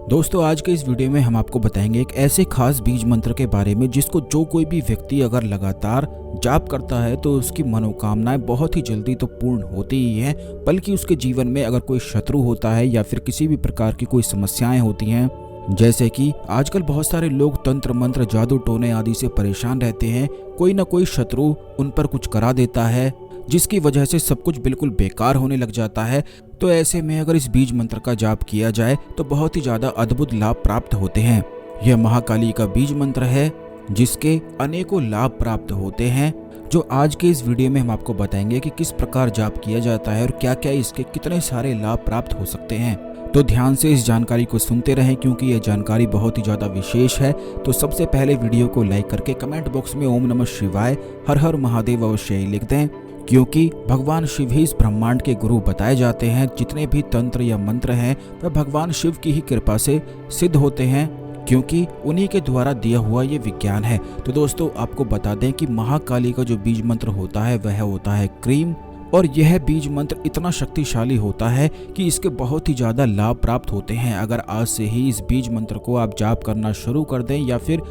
दोस्तों आज के इस वीडियो में हम आपको बताएंगे एक ऐसे खास बीज मंत्र के बारे में जिसको जो कोई भी व्यक्ति अगर लगातार जाप करता है तो उसकी मनोकामनाएं बहुत ही जल्दी तो पूर्ण होती ही हैं, बल्कि उसके जीवन में अगर कोई शत्रु होता है या फिर किसी भी प्रकार की कोई समस्याएं होती हैं, जैसे कि आजकल बहुत सारे लोग तंत्र मंत्र जादू टोने आदि से परेशान रहते हैं। कोई ना कोई शत्रु उन पर कुछ करा देता है जिसकी वजह से सब कुछ बिल्कुल बेकार होने लग जाता है। तो ऐसे में अगर इस बीज मंत्र का जाप किया जाए तो बहुत ही ज्यादा अद्भुत लाभ प्राप्त होते हैं। यह महाकाली का बीज मंत्र है जिसके अनेकों लाभ प्राप्त होते हैं, जो आज के इस वीडियो में हम आपको बताएंगे कि किस प्रकार जाप किया जाता है और क्या क्या इसके कितने सारे लाभ प्राप्त हो सकते हैं। तो ध्यान से इस जानकारी को सुनते रहें क्योंकि यह जानकारी बहुत ही ज्यादा विशेष है। तो सबसे पहले वीडियो को लाइक करके कमेंट बॉक्स में ओम नमः शिवाय हर हर महादेव अवश्य ही लिख दें, क्योंकि भगवान शिव ही इस ब्रह्मांड के गुरु बताए जाते हैं। जितने भी तंत्र या मंत्र हैं वह भगवान शिव की ही कृपा से सिद्ध होते हैं, क्योंकि उन्हीं के द्वारा दिया हुआ ये विज्ञान है। तो दोस्तों आपको बता दें कि महाकाली का जो बीज मंत्र होता है वह होता है क्रीम, और यह बीज मंत्र इतना शक्तिशाली होता है कि इसके बहुत ही ज़्यादा लाभ प्राप्त होते हैं। अगर आज से ही इस बीज मंत्र को आप जाप करना शुरू कर दें या फिर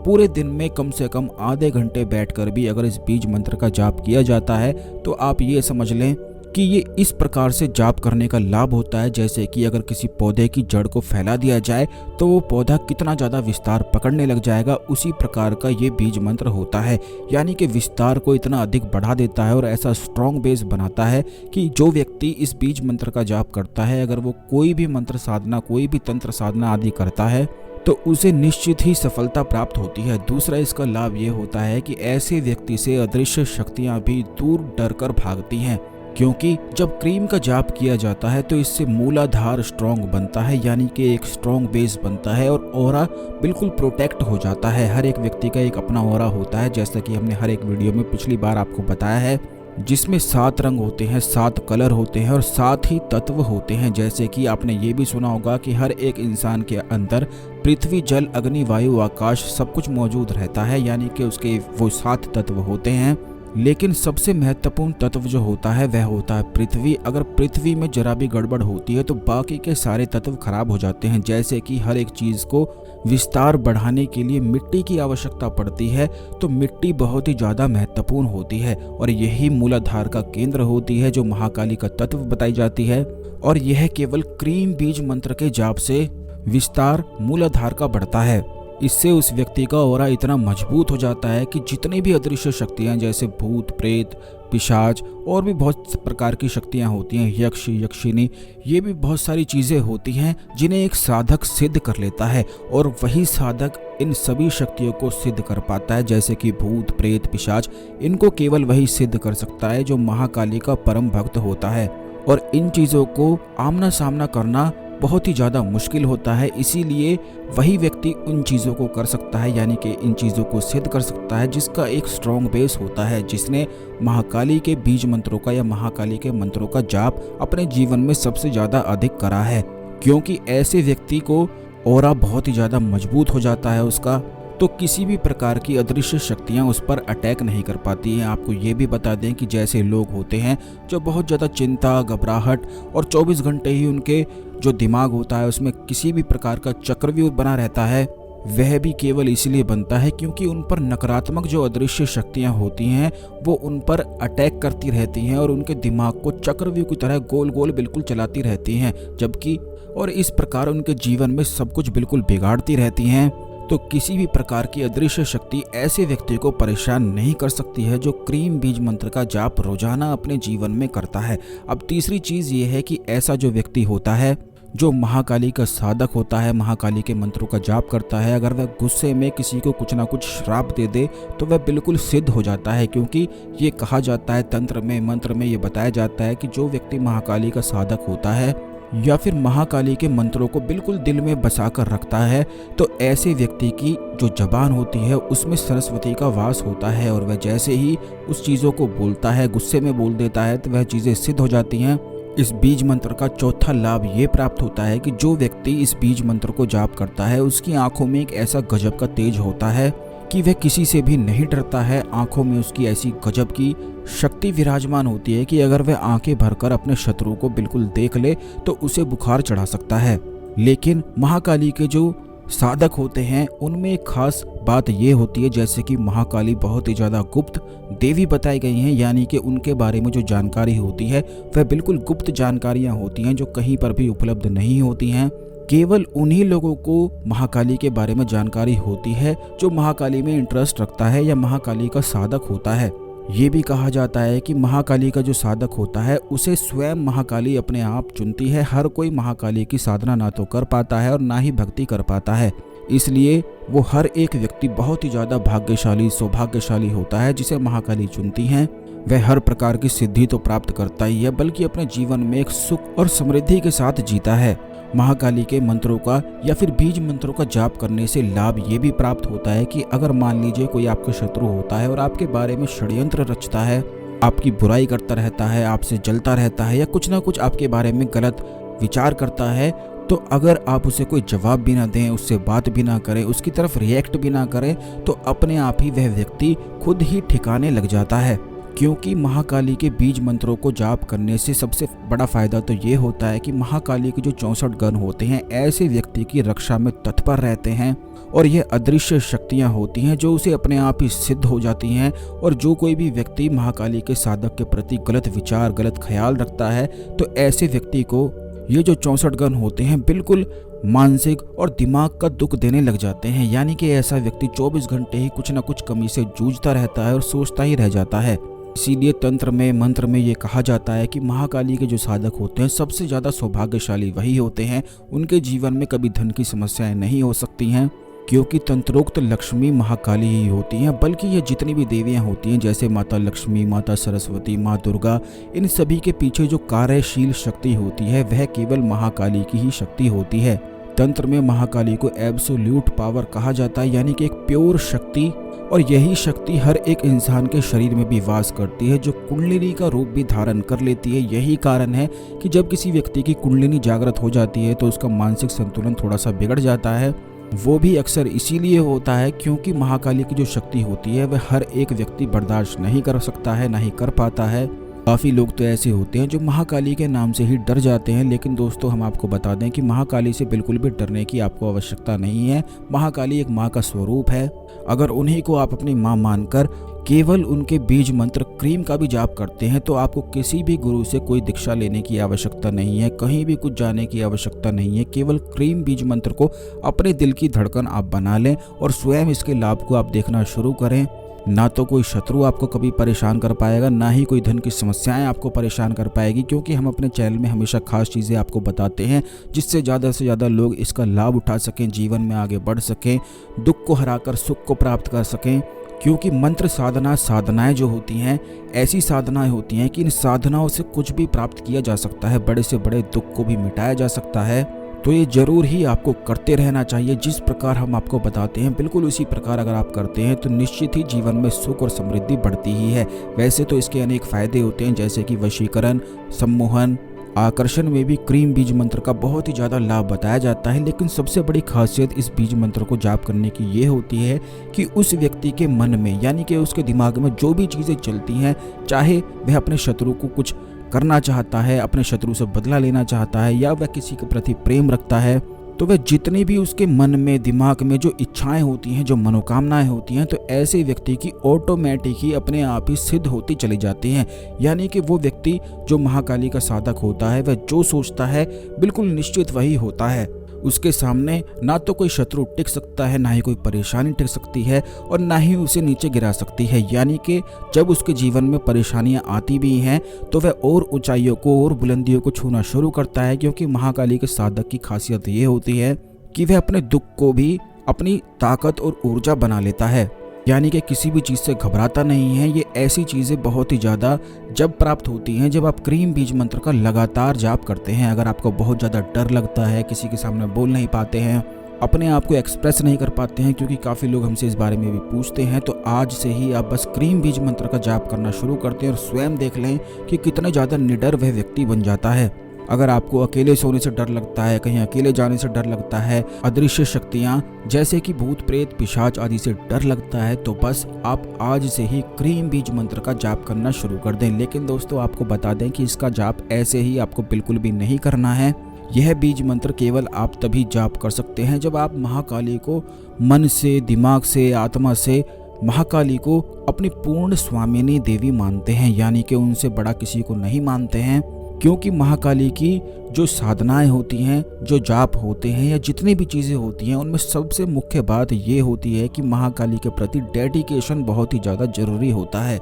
पूरे दिन में कम से कम आधे घंटे बैठकर भी अगर इस बीज मंत्र का जाप किया जाता है तो आप ये समझ लें कि ये इस प्रकार से जाप करने का लाभ होता है, जैसे कि अगर किसी पौधे की जड़ को फैला दिया जाए तो वो पौधा कितना ज़्यादा विस्तार पकड़ने लग जाएगा, उसी प्रकार का ये बीज मंत्र होता है। यानी कि विस्तार को इतना अधिक बढ़ा देता है और ऐसा स्ट्रॉन्ग बेस बनाता है कि जो व्यक्ति इस बीज मंत्र का जाप करता है, अगर वो कोई भी मंत्र साधना कोई भी तंत्र साधना आदि करता है तो उसे निश्चित ही सफलता प्राप्त होती है। दूसरा इसका लाभ ये होता है कि ऐसे व्यक्ति से अदृश्य शक्तियां भी दूर डरकर भागती हैं, क्योंकि जब क्रीम का जाप किया जाता है तो इससे मूलाधार स्ट्रॉन्ग बनता है, यानी कि एक स्ट्रॉन्ग बेस बनता है और ऑरा बिल्कुल प्रोटेक्ट हो जाता है। हर एक व्यक्ति का एक अपना ऑरा होता है, जैसा कि हमने हर एक वीडियो में पिछली बार आपको बताया है, जिसमें 7 रंग होते हैं, 7 कलर होते हैं और 7 ही तत्व होते हैं। जैसे कि आपने ये भी सुना होगा कि हर एक इंसान के अंदर पृथ्वी जल अग्नि वायु आकाश सब कुछ मौजूद रहता है, यानी कि उसके वो 7 तत्व होते हैं। लेकिन सबसे महत्वपूर्ण तत्व जो होता है वह होता है पृथ्वी। अगर पृथ्वी में जरा भी गड़बड़ होती है तो बाकी के सारे तत्व खराब हो जाते हैं। जैसे कि हर एक चीज को विस्तार बढ़ाने के लिए मिट्टी की आवश्यकता पड़ती है, तो मिट्टी बहुत ही ज्यादा महत्वपूर्ण होती है और यही मूलाधार का केंद्र होती है जो महाकाली का तत्व बताई जाती है। और यह केवल क्रीम बीज मंत्र के जाप से विस्तार मूलाधार का बढ़ता है। इससे उस व्यक्ति का ऑरा इतना मजबूत हो जाता है कि जितनी भी अदृश्य शक्तियां जैसे भूत प्रेत पिशाच और भी बहुत प्रकार की शक्तियां होती हैं, यक्ष यक्षिनी, ये भी बहुत सारी चीज़ें होती हैं जिन्हें एक साधक सिद्ध कर लेता है और वही साधक इन सभी शक्तियों को सिद्ध कर पाता है। जैसे कि भूत प्रेत पिशाच, इनको केवल वही सिद्ध कर सकता है जो महाकाली का परम भक्त होता है, और इन चीज़ों को आमना सामना करना बहुत ही ज़्यादा मुश्किल होता है। इसीलिए वही व्यक्ति उन चीज़ों को कर सकता है, यानी कि इन चीज़ों को सिद्ध कर सकता है जिसका एक स्ट्रॉन्ग बेस होता है, जिसने महाकाली के बीज मंत्रों का या महाकाली के मंत्रों का जाप अपने जीवन में सबसे ज़्यादा अधिक करा है। क्योंकि ऐसे व्यक्ति को ऑरा बहुत ही ज़्यादा मजबूत हो जाता है उसका, तो किसी भी प्रकार की अदृश्य शक्तियां उस पर अटैक नहीं कर पाती हैं। आपको ये भी बता दें कि जैसे लोग होते हैं जो बहुत ज़्यादा चिंता घबराहट और 24 घंटे ही उनके जो दिमाग होता है उसमें किसी भी प्रकार का चक्रव्यूह बना रहता है, वह भी केवल इसलिए बनता है क्योंकि उन पर नकारात्मक जो अदृश्य शक्तियां होती हैं वो उन पर अटैक करती रहती हैं और उनके दिमाग को चक्रव्यूह की तरह गोल गोल बिल्कुल चलाती रहती हैं, जबकि और इस प्रकार उनके जीवन में सब कुछ बिल्कुल बिगाड़ती रहती हैं। तो किसी भी प्रकार की अदृश्य शक्ति ऐसे व्यक्ति को परेशान नहीं कर सकती है जो क्रीम बीज मंत्र का जाप रोजाना अपने जीवन में करता है। अब तीसरी चीज़ ये है कि ऐसा जो व्यक्ति होता है जो महाकाली का साधक होता है, महाकाली के मंत्रों का जाप करता है, अगर वह गुस्से में किसी को कुछ ना कुछ श्राप दे दे तो वह बिल्कुल सिद्ध हो जाता है। क्योंकि ये कहा जाता है तंत्र में मंत्र में ये बताया जाता है कि जो व्यक्ति महाकाली का साधक होता है या फिर महाकाली के मंत्रों को बिल्कुल दिल में बसा कर रखता है, तो ऐसे व्यक्ति की जो जबान होती है उसमें सरस्वती का वास होता है और वह जैसे ही उस चीज़ों को बोलता है, गुस्से में बोल देता है, तो वह चीज़ें सिद्ध हो जाती हैं। इस बीज मंत्र का चौथा लाभ ये प्राप्त होता है कि जो व्यक्ति इस बीज मंत्र को जाप करता है उसकी आंखों में एक ऐसा गजब का तेज होता है कि वह किसी से भी नहीं डरता है। आंखों में उसकी ऐसी गजब की शक्ति विराजमान होती है कि अगर वह आंखें भरकर अपने शत्रु को बिल्कुल देख ले तो उसे बुखार चढ़ा सकता है। लेकिन महाकाली के जो साधक होते हैं उनमें एक खास बात ये होती है, जैसे कि महाकाली बहुत ही ज़्यादा गुप्त देवी बताई गई हैं, यानी कि उनके बारे में जो जानकारी होती है वह बिल्कुल गुप्त जानकारियाँ होती हैं जो कहीं पर भी उपलब्ध नहीं होती हैं। केवल उन्हीं लोगों को महाकाली के बारे में जानकारी होती है जो महाकाली में इंटरेस्ट रखता है या महाकाली का साधक होता है। ये भी कहा जाता है कि महाकाली का जो साधक होता है उसे स्वयं महाकाली अपने आप चुनती है। हर कोई महाकाली की साधना ना तो कर पाता है और ना ही भक्ति कर पाता है, इसलिए वो हर एक व्यक्ति बहुत ही ज़्यादा भाग्यशाली सौभाग्यशाली होता है जिसे महाकाली चुनती हैं। वह हर प्रकार की सिद्धि तो प्राप्त करता ही है, बल्कि अपने जीवन में एक सुख और समृद्धि के साथ जीता है। महाकाली के मंत्रों का या फिर बीज मंत्रों का जाप करने से लाभ ये भी प्राप्त होता है कि अगर मान लीजिए कोई आपका शत्रु होता है और आपके बारे में षड्यंत्र रचता है, आपकी बुराई करता रहता है, आपसे जलता रहता है या कुछ ना कुछ आपके बारे में गलत विचार करता है, तो अगर आप उसे कोई जवाब भी ना दें, उससे बात भी ना करें, उसकी तरफ रिएक्ट भी ना करें, तो अपने आप ही वह व्यक्ति खुद ही ठिकाने लग जाता है। क्योंकि महाकाली के बीज मंत्रों को जाप करने से सबसे बड़ा फायदा तो ये होता है कि महाकाली के जो 64 गण होते हैं ऐसे व्यक्ति की रक्षा में तत्पर रहते हैं और ये अदृश्य शक्तियां होती हैं जो उसे अपने आप ही सिद्ध हो जाती हैं। और जो कोई भी व्यक्ति महाकाली के साधक के प्रति गलत विचार गलत ख्याल रखता है तो ऐसे व्यक्ति को ये जो 64 गण होते हैं बिल्कुल मानसिक और दिमाग का दुख देने लग जाते हैं, यानी कि ऐसा व्यक्ति 24 घंटे ही कुछ न कुछ कमी से जूझता रहता है और सोचता ही रह जाता है। इसीलिए तंत्र में मंत्र में ये कहा जाता है कि महाकाली के जो साधक होते हैं सबसे ज़्यादा सौभाग्यशाली वही होते हैं, उनके जीवन में कभी धन की समस्याएं नहीं हो सकती हैं, क्योंकि तंत्रोक्त लक्ष्मी महाकाली ही होती हैं। बल्कि ये जितनी भी देवियां होती हैं जैसे माता लक्ष्मी, माता सरस्वती, माँ दुर्गा, इन सभी के पीछे जो कार्यशील शक्ति होती है वह केवल महाकाली की ही शक्ति होती है। तंत्र में महाकाली को एब्सोल्यूट पावर कहा जाता है, यानी कि एक प्योर शक्ति, और यही शक्ति हर एक इंसान के शरीर में भी वास करती है जो कुंडलिनी का रूप भी धारण कर लेती है। यही कारण है कि जब किसी व्यक्ति की कुंडलिनी जागृत हो जाती है तो उसका मानसिक संतुलन थोड़ा सा बिगड़ जाता है। वो भी अक्सर इसीलिए होता है क्योंकि महाकाली की जो शक्ति होती है वह हर एक व्यक्ति बर्दाश्त नहीं कर सकता है, ना ही कर पाता है। काफ़ी लोग तो ऐसे होते हैं जो महाकाली के नाम से ही डर जाते हैं, लेकिन दोस्तों हम आपको बता दें कि महाकाली से बिल्कुल भी डरने की आपको आवश्यकता नहीं है। महाकाली एक माँ का स्वरूप है। अगर उन्हीं को आप अपनी माँ मानकर केवल उनके बीज मंत्र क्रीम का भी जाप करते हैं तो आपको किसी भी गुरु से कोई दीक्षा लेने की आवश्यकता नहीं है, कहीं भी कुछ जाने की आवश्यकता नहीं है। केवल क्रीम बीज मंत्र को अपने दिल की धड़कन आप बना लें और स्वयं इसके लाभ को आप देखना शुरू करें। ना तो कोई शत्रु आपको कभी परेशान कर पाएगा, ना ही कोई धन की समस्याएं आपको परेशान कर पाएगी, क्योंकि हम अपने चैनल में हमेशा खास चीज़ें आपको बताते हैं जिससे ज़्यादा से ज़्यादा लोग इसका लाभ उठा सकें, जीवन में आगे बढ़ सकें, दुख को हराकर सुख को प्राप्त कर सकें। क्योंकि मंत्र साधनाएं जो होती हैं ऐसी साधनाएं होती हैं कि इन साधनाओं से कुछ भी प्राप्त किया जा सकता है, बड़े से बड़े दुख को भी मिटाया जा सकता है। तो ये जरूर ही आपको करते रहना चाहिए। जिस प्रकार हम आपको बताते हैं बिल्कुल उसी प्रकार अगर आप करते हैं तो निश्चित ही जीवन में सुख और समृद्धि बढ़ती ही है। वैसे तो इसके अनेक फायदे होते हैं जैसे कि वशीकरण, सम्मोहन, आकर्षण में भी क्रीम बीज मंत्र का बहुत ही ज़्यादा लाभ बताया जाता है। लेकिन सबसे बड़ी खासियत इस बीज मंत्र को जाप करने की ये होती है कि उस व्यक्ति के मन में यानी कि उसके दिमाग में जो भी चीज़ें चलती हैं, चाहे वह अपने शत्रु को कुछ करना चाहता है, अपने शत्रु से बदला लेना चाहता है या वह किसी के प्रति प्रेम रखता है, तो वह जितनी भी उसके मन में दिमाग में जो इच्छाएं होती हैं, जो मनोकामनाएं होती हैं, तो ऐसे व्यक्ति की ऑटोमेटिक ही अपने आप ही सिद्ध होती चली जाती हैं। यानी कि वो व्यक्ति जो महाकाली का साधक होता है वह जो सोचता है बिल्कुल निश्चित वही होता है। उसके सामने ना तो कोई शत्रु टिक सकता है, ना ही कोई परेशानी टिक सकती है और ना ही उसे नीचे गिरा सकती है। यानी कि जब उसके जीवन में परेशानियां आती भी हैं तो वह और ऊंचाइयों को और बुलंदियों को छूना शुरू करता है, क्योंकि महाकाली के साधक की खासियत ये होती है कि वह अपने दुख को भी अपनी ताकत और ऊर्जा बना लेता है। यानी कि किसी भी चीज़ से घबराता नहीं है। ये ऐसी चीज़ें बहुत ही ज़्यादा जब प्राप्त होती हैं जब आप क्रीम बीज मंत्र का लगातार जाप करते हैं। अगर आपको बहुत ज़्यादा डर लगता है, किसी के सामने बोल नहीं पाते हैं, अपने आप को एक्सप्रेस नहीं कर पाते हैं, क्योंकि काफ़ी लोग हमसे इस बारे में भी पूछते हैं, तो आज से ही आप बस क्रीम बीज मंत्र का जाप करना शुरू करते हैं और स्वयं देख लें कि कितना ज़्यादा निडर वह व्यक्ति बन जाता है। अगर आपको अकेले सोने से डर लगता है, कहीं अकेले जाने से डर लगता है, अदृश्य शक्तियाँ जैसे कि भूत प्रेत पिशाच आदि से डर लगता है, तो बस आप आज से ही क्रीम बीज मंत्र का जाप करना शुरू कर दें। लेकिन दोस्तों आपको बता दें कि इसका जाप ऐसे ही आपको बिल्कुल भी नहीं करना है। यह बीज मंत्र केवल आप तभी जाप कर सकते हैं जब आप महाकाली को मन से, दिमाग से, आत्मा से महाकाली को अपनी पूर्ण स्वामिनी देवी मानते हैं, यानी कि उनसे बड़ा किसी को नहीं मानते हैं। क्योंकि महाकाली की जो साधनाएं होती हैं, जो जाप होते हैं या जितनी भी चीज़ें होती हैं, उनमें सबसे मुख्य बात ये होती है कि महाकाली के प्रति डेडिकेशन बहुत ही ज़्यादा जरूरी होता है।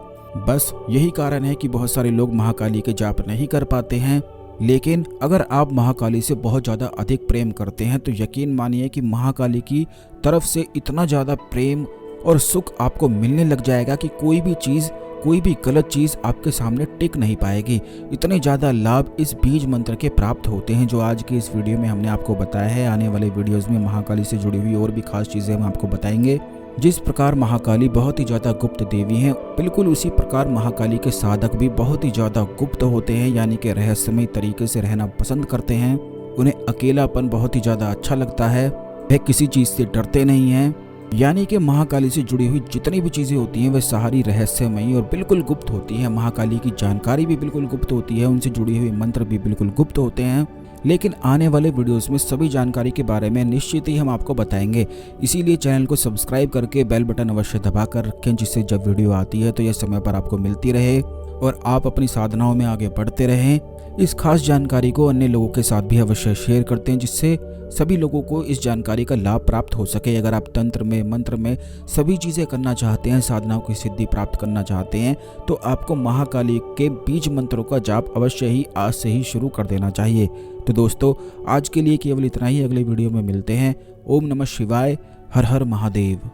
बस यही कारण है कि बहुत सारे लोग महाकाली के जाप नहीं कर पाते हैं। लेकिन अगर आप महाकाली से बहुत ज़्यादा अधिक प्रेम करते हैं तो यकीन मानिए कि महाकाली की तरफ से इतना ज़्यादा प्रेम और सुख आपको मिलने लग जाएगा कि कोई भी गलत चीज़ आपके सामने टिक नहीं पाएगी। इतने ज़्यादा लाभ इस बीज मंत्र के प्राप्त होते हैं जो आज की इस वीडियो में हमने आपको बताया है। आने वाले वीडियोज़ में महाकाली से जुड़ी हुई और भी खास चीज़ें हम आपको बताएंगे। जिस प्रकार महाकाली बहुत ही ज़्यादा गुप्त देवी हैं, बिल्कुल उसी प्रकार महाकाली के साधक भी बहुत ही ज़्यादा गुप्त होते हैं, यानी कि रहस्यमय तरीके से रहना पसंद करते हैं। उन्हें अकेलापन बहुत ही ज़्यादा अच्छा लगता है, वह किसी चीज़ से डरते नहीं हैं। यानी कि महाकाली से जुड़ी हुई जितनी भी चीज़ें होती हैं वह सारी रहस्यमयी और बिल्कुल गुप्त होती हैं। महाकाली की जानकारी भी बिल्कुल गुप्त होती है, उनसे जुड़ी हुई मंत्र भी बिल्कुल गुप्त होते हैं। लेकिन आने वाले वीडियोस में सभी जानकारी के बारे में निश्चित ही हम आपको बताएंगे। इसीलिए चैनल को सब्सक्राइब करके बेल बटन अवश्य दबा कर रखें, जिससे जब वीडियो आती है तो यह समय पर आपको मिलती रहे और आप अपनी साधनाओं में आगे बढ़ते रहें। इस खास जानकारी को अन्य लोगों के साथ भी अवश्य शेयर करते हैं, जिससे सभी लोगों को इस जानकारी का लाभ प्राप्त हो सके। अगर आप तंत्र में, मंत्र में सभी चीज़ें करना चाहते हैं, साधनाओं की सिद्धि प्राप्त करना चाहते हैं, तो आपको महाकाली के बीज मंत्रों का जाप अवश्य ही आज से ही शुरू कर देना चाहिए। तो दोस्तों, आज के लिए केवल इतना ही। अगले वीडियो में मिलते हैं। ओम नमः शिवाय। हर हर महादेव।